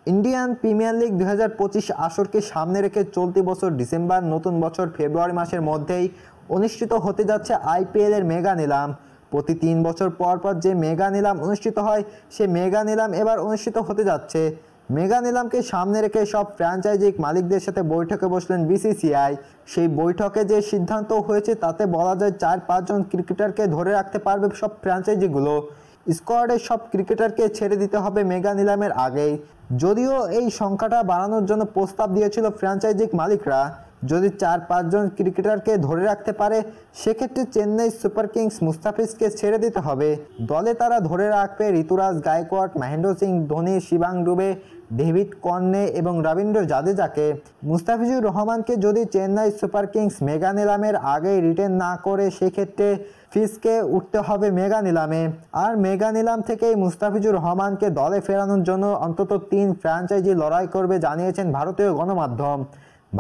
Indian premier league 2025 আসরকে সামনে রেখে চলতি বছর ডিসেম্বর নতুন বছর ফেব্রুয়ারি মাসের মধ্যেই অনুষ্ঠিত হতে যাচ্ছে আইপিএল এর মেগা নিলাম। প্রতি 3 বছর পর পর যে মেগা নিলাম অনুষ্ঠিত হয়, সে মেগা নিলাম এবার অনুষ্ঠিত হতে যাচ্ছে। মেগা নিলামকে সামনে রেখে সব ফ্র্যাঞ্চাইজি মালিকদের সাথে বৈঠকে বসলেন বিসিসিআই। সেই বৈঠকে যে সিদ্ধান্ত হয়েছে তাতে বলা যায় 4-5 জন ক্রিকেটারকে ধরে রাখতে পারবে সব ফ্র্যাঞ্চাইজিগুলো। স্কোয়াডের সব ক্রিকেটারকে ছেড়ে দিতে হবে মেগা নিলামের আগেই। যদিও এই সংখ্যাটা বাড়ানোর জন্য প্রস্তাব দিয়েছিল ফ্র্যাঞ্চাইজি মালিকরা। যদি 4-5 জন ক্রিকেটারকে ধরে রাখতে পারে, সেক্ষেত্রে চেন্নাই সুপার কিংস মুস্তাফিজকে ছেড়ে দিতে হবে। দলে তারা ধরে রাখবে ঋতুরাজ গায়কোয়াড়, মহেন্দ্র সিং ধোনি, শিবাং ডুবে, ডেভিড কর্নে এবং রবীন্দ্র জাদেজাকে। মুস্তাফিজুর রহমানকে যদি চেন্নাই সুপার কিংস মেগা নিলামের আগেই রিটেন না করে, সেক্ষেত্রে ফিসকে উঠতে হবে মেগা নিলামে। আর মেগা নিলাম থেকেই মুস্তাফিজুর রহমানকে দলে ফেরানোর জন্য অন্তত 3 ফ্র্যাঞ্চাইজি লড়াই করবে জানিয়েছেন ভারতীয় গণমাধ্যম।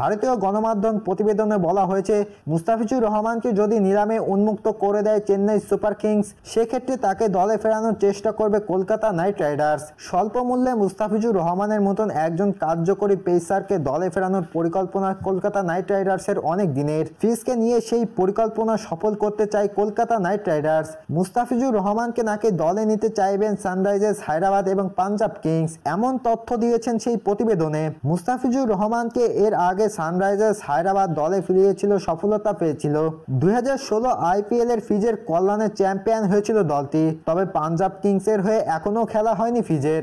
ভারতীয় গণমাধ্যম প্রতিবেদনে বলা হয়েছে, মুস্তাফিজুর রহমানকে যদি নিলামে উন্মুক্ত করে দেয় চেন্নাই সুপার কিংস, সেক্ষেত্রে তাকে দলে ফেরানোর চেষ্টা করবে কলকাতা নাইট রাইডার্স। স্বল্প মূল্যে মুস্তাফিজুর রহমানের মতন একজন কার্যকরী পেসারকে দলে ফেরানোর পরিকল্পনা কলকাতা নাইট রাইডার্সের অনেক দিনের। ফিসকে নিয়ে সেই পরিকল্পনা সফল করতে চায় কলকাতা নাইট রাইডার্স। মুস্তাফিজুর রহমানকে নাকি দলে নিতে চাইবেন সানরাইজার্স হায়দ্রাবাদ এবং পাঞ্জাব কিংস, এমন তথ্য দিয়েছেন সেই প্রতিবেদনে। মুস্তাফিজুর রহমানকে এর আগে সানরাইজার্স হায়দ্রাবাদ দলে ফিরিয়েছিল, সফলতা পেয়েছিল। 2016 আইপিএল এর ফিজের কল্যাণে চ্যাম্পিয়ন হয়েছিল দলটি, তবে পাঞ্জাব কিংসের হয়ে এখনো খেলা হয়নি ফিজের।